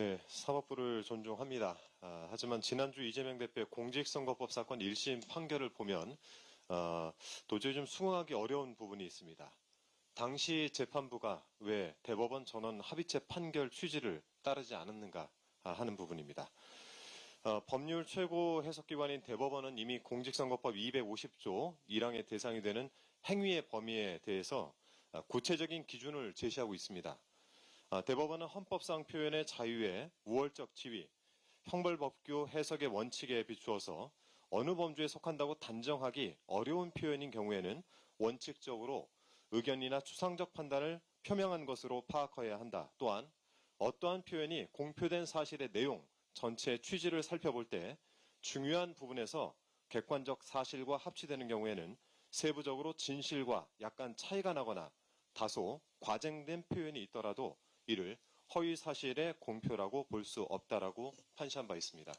네, 사법부를 존중합니다. 하지만 지난주 이재명 대표의 공직선거법 사건 1심 판결을 보면 도저히 좀 수긍하기 어려운 부분이 있습니다. 당시 재판부가 왜 대법원 전원 합의체 판결 취지를 따르지 않았는가 하는 부분입니다. 법률 최고 해석기관인 대법원은 이미 공직선거법 250조 1항의 대상이 되는 행위의 범위에 대해서 구체적인 기준을 제시하고 있습니다. 대법원은 헌법상 표현의 자유의 우월적 지위, 형벌법규 해석의 원칙에 비추어서 어느 범주에 속한다고 단정하기 어려운 표현인 경우에는 원칙적으로 의견이나 추상적 판단을 표명한 것으로 파악해야 한다. 또한 어떠한 표현이 공표된 사실의 내용, 전체의 취지를 살펴볼 때 중요한 부분에서 객관적 사실과 합치되는 경우에는 세부적으로 진실과 약간 차이가 나거나 다소 과장된 표현이 있더라도 이를 허위 사실의 공표라고 볼 수 없다라고 판시한 바 있습니다.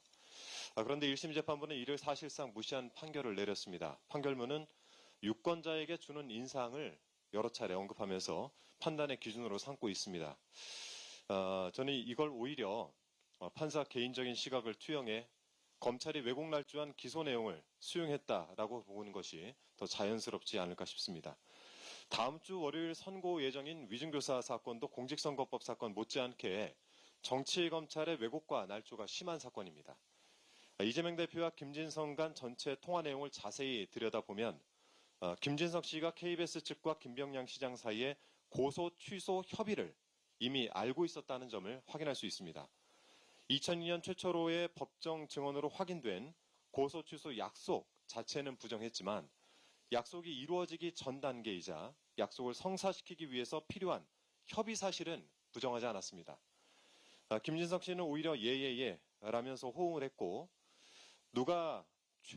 그런데 1심 재판부는 이를 사실상 무시한 판결을 내렸습니다. 판결문은 유권자에게 주는 인상을 여러 차례 언급하면서 판단의 기준으로 삼고 있습니다. 저는 이걸 오히려 판사 개인적인 시각을 투영해 검찰이 왜곡 날조한 기소 내용을 수용했다라고 보는 것이 더 자연스럽지 않을까 싶습니다. 다음 주 월요일 선고 예정인 위증교사 사건도 공직선거법 사건 못지않게 정치검찰의 왜곡과 날조가 심한 사건입니다. 이재명 대표와 김진성 간 전체 통화 내용을 자세히 들여다보면 김진석 씨가 KBS 측과 김병량 시장 사이에 고소 취소 협의를 이미 알고 있었다는 점을 확인할 수 있습니다. 2002년 최초로의 법정 증언으로 확인된 고소 취소 약속 자체는 부정했지만 약속이 이루어지기 전 단계이자 약속을 성사시키기 위해서 필요한 협의 사실은 부정하지 않았습니다. 김진석 씨는 오히려 예예예 라면서 호응을 했고 누가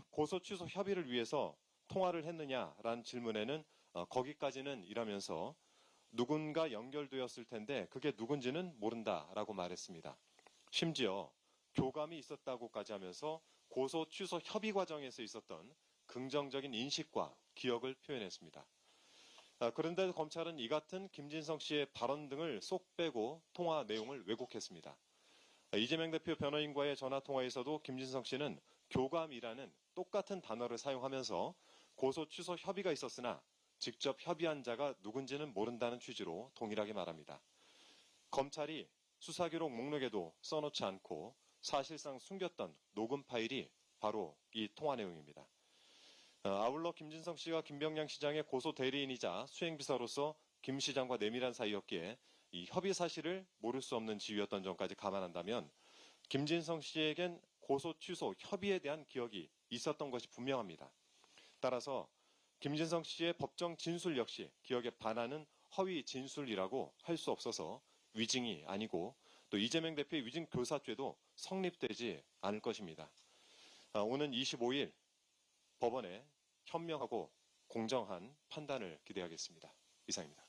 고소 취소 협의를 위해서 통화를 했느냐라는 질문에는 거기까지는 이라면서 누군가 연결되었을 텐데 그게 누군지는 모른다라고 말했습니다. 심지어 교감이 있었다고까지 하면서 고소 취소 협의 과정에서 있었던 긍정적인 인식과 기억을 표현했습니다. 그런데 검찰은 이 같은 김진성 씨의 발언 등을 쏙 빼고 통화 내용을 왜곡했습니다. 이재명 대표 변호인과의 전화통화에서도 김진성 씨는 교감이라는 똑같은 단어를 사용하면서 고소 취소 협의가 있었으나 직접 협의한 자가 누군지는 모른다는 취지로 동일하게 말합니다. 검찰이 수사기록 목록에도 써놓지 않고 사실상 숨겼던 녹음 파일이 바로 이 통화 내용입니다. 아울러 김진성 씨가 김병량 시장의 고소 대리인이자 수행비서로서 김 시장과 내밀한 사이였기에 이 협의 사실을 모를 수 없는 지위였던 점까지 감안한다면 김진성 씨에겐 고소 취소 협의에 대한 기억이 있었던 것이 분명합니다. 따라서 김진성 씨의 법정 진술 역시 기억에 반하는 허위 진술이라고 할 수 없어서 위증이 아니고 또 이재명 대표의 위증 교사죄도 성립되지 않을 것입니다. 오는 25일 법원에 현명하고 공정한 판단을 기대하겠습니다. 이상입니다.